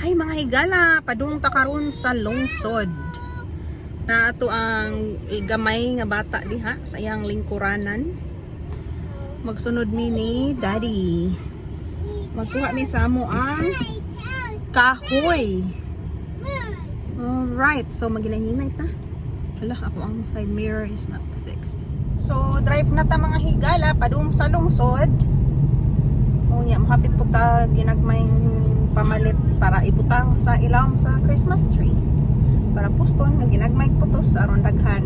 Ay mga higala, padung ta karon sa lungsod. Na ato ang gamay nga bata diha sa iyang lingkuranan. Magsunod mi ni Daddy. Magkuha mi sa amo ang kahoy. Alright, so maginahinay ta. Hala, ako ang side mirror is not fixed. So drive na ta mga higala padung sa lungsod. Unya, mahapit po ta ginagmayng pamalit para ibutang sa ilawom sa Christmas tree. Para puston, ginagmay po to sa aron daghan.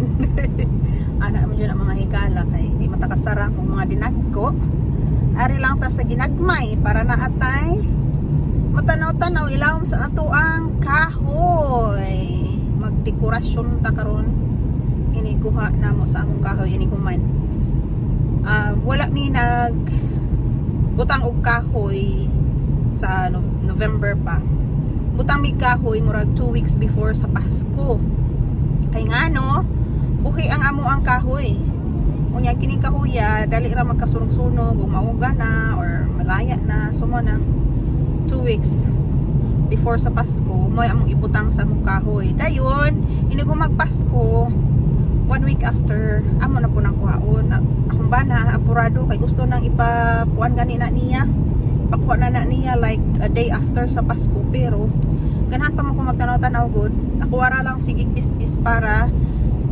Ana mo dyan ang mga higala kay di matakasara kung mga dinagko. Ari lang ta sa ginagmay para naatay matanaw-tanaw ilawom sa ato ang kahoy. Magdekorasyon ta karon. Ini kuha na mo sa among kahoy ini kuman. Wala mi nag butang og kahoy sa November pa. Butang mi kahoy murag 2 weeks before sa Pasko. Kay ngano, buhi ang amo ang kahoy. Unya kining kahoya dali ra magkasunog-sunog ug mauga na or malaya na sumo nang 2 weeks before sa Pasko mo among ibutang sa among kahoy. Dayon, ini ko magpasko 1 week after amo na po nang kuhaon. Akong bana apurado kay gusto nang ipapuan gani na niya. Pakuha na niya like a day after sa Pasko, pero ganahan pa mo kung magtanaw-tanaw good. Ako ara lang sigig bis-bis para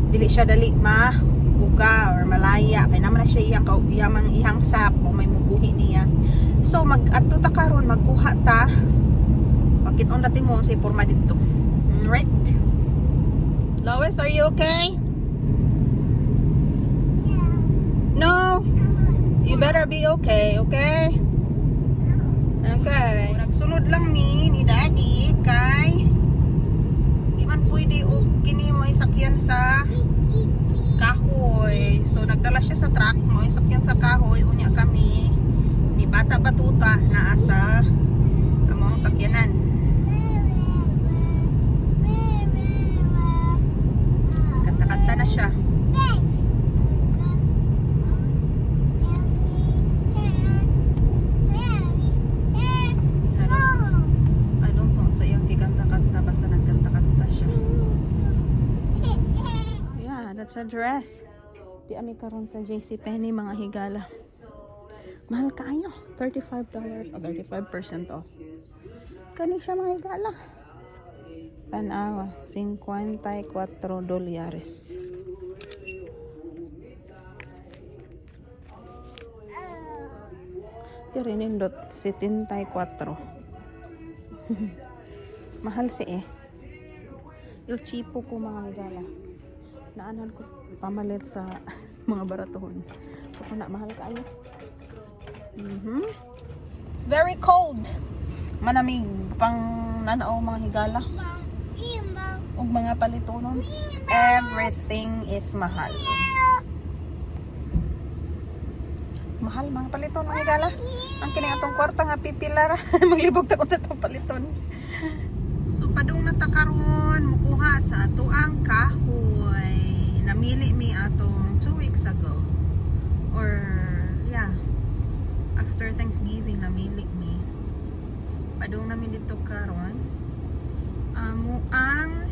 dili siya dali mabuga or malaya kay naman na siya iyang sap o may mubuhi niya. So mag-adto ta karon magkuha ta. Pakiton natin mo sa porma dito. Right. Lois, are you okay? No. You better be okay, okay? Okay. Nagsunod lang ni Daddy kay di man pwede o kini mo isakyan sa kahoy. So nagdala siya sa truck mo isakyan sa kahoy. Unya kami ni bata batuta na asa among sakyanan. Kanta-kanta na siya. Sa dress. Di ami karon sa JCPenney mga higala. Mahal kaayo, $35 o 35% off. Kani siya mga higala. Tanawa, $54. Irinindot 74. Mahal si Il cheapo ko mga higala. Naanan ko pamalit sa mga baratohon. So kung na mahal kayo. It's very cold. Manamig pang nanao mga higala. Ug mga palitonon. Everything is mahal. Mahal mga paliton mga higala. Ang kini atong kwarta nga pipilar. Maglibog ta ko sa atong paliton. So padung na ta karon mukuha sa ato ang kahoy. Namili mi atong 2 weeks ago or yeah after Thanksgiving namili mi padung namin dito karon amo ang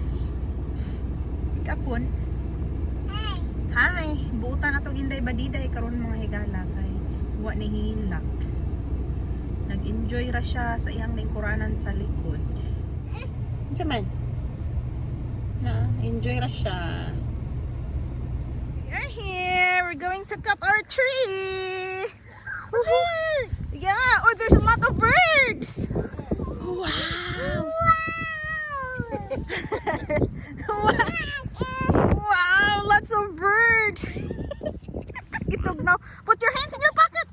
ikapon. Hi, buutan atong inday badiday karon mga higala kay wa ni hilak. Nag-enjoy ra siya sa iyang lingkuranan sa likod. Jaman na enjoy ra siya. We're here. We're going to cut our tree. Yeah. Oh, there's a lot of birds. Wow. Wow. Lots of birds. now. Put your hands in your pocket.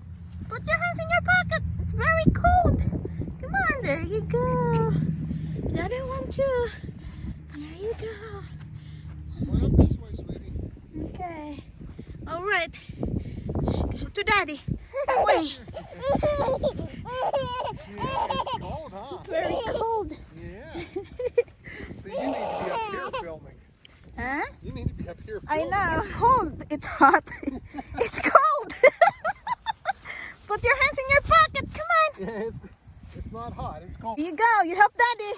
Put your hands in your pocket. It's very cold. Come on. There you go. Another one too. There you go. Well, this way, sweetie. Okay. All right. Go to Daddy. That way. Yeah, it's cold, huh? Very cold. Yeah. So you need to be up here filming. Huh? You need to be up here I filming. know. It's cold. It's hot. It's cold. Put your hands in your pocket. Come on. Yeah, it's not hot. It's cold. Here you go. You help Daddy.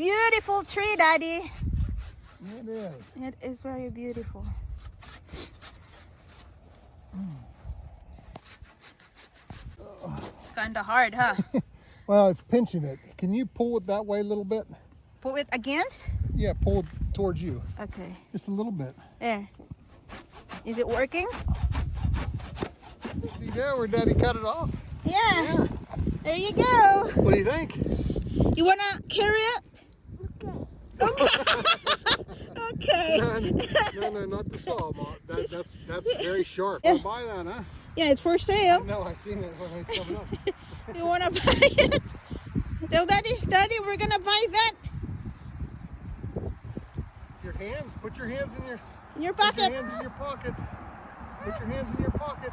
beautiful tree, Daddy. It is. It is very beautiful. It's kind of hard, huh? Well, it's pinching it. Can you pull it that way a little bit? Pull it against? Yeah, pull it towards you. Okay. Just a little bit. There. Is it working? See there where Daddy cut it off? Yeah. There you go. What do you think? You want to carry it? Okay. Okay. No, not the saw, Mom. That's very sharp. Yeah. I'll buy that, huh? Yeah, it's for sale. No, I seen it when it's coming up. You want to buy it? Tell Daddy, we're going to buy that Your hands. Put your hands in your. in your Put pocket. your hands in your pocket. Put your hands in your pocket.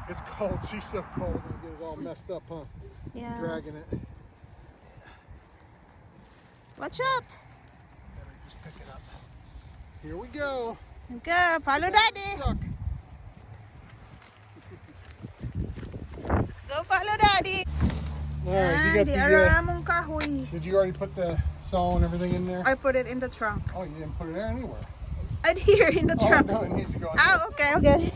It's cold. She's so cold. I get it all messed up, huh? Yeah. Dragging it. Watch out. Let me just pick it up. Here we go. Go, follow Daddy. Stuck. Go follow Daddy. All right, you got Ramong kahoy. did you already put the saw and everything in there? I put it in the trunk. Oh, you didn't put it there anywhere. And here in the Oh, trunk. no, it needs to go in Oh, okay, okay.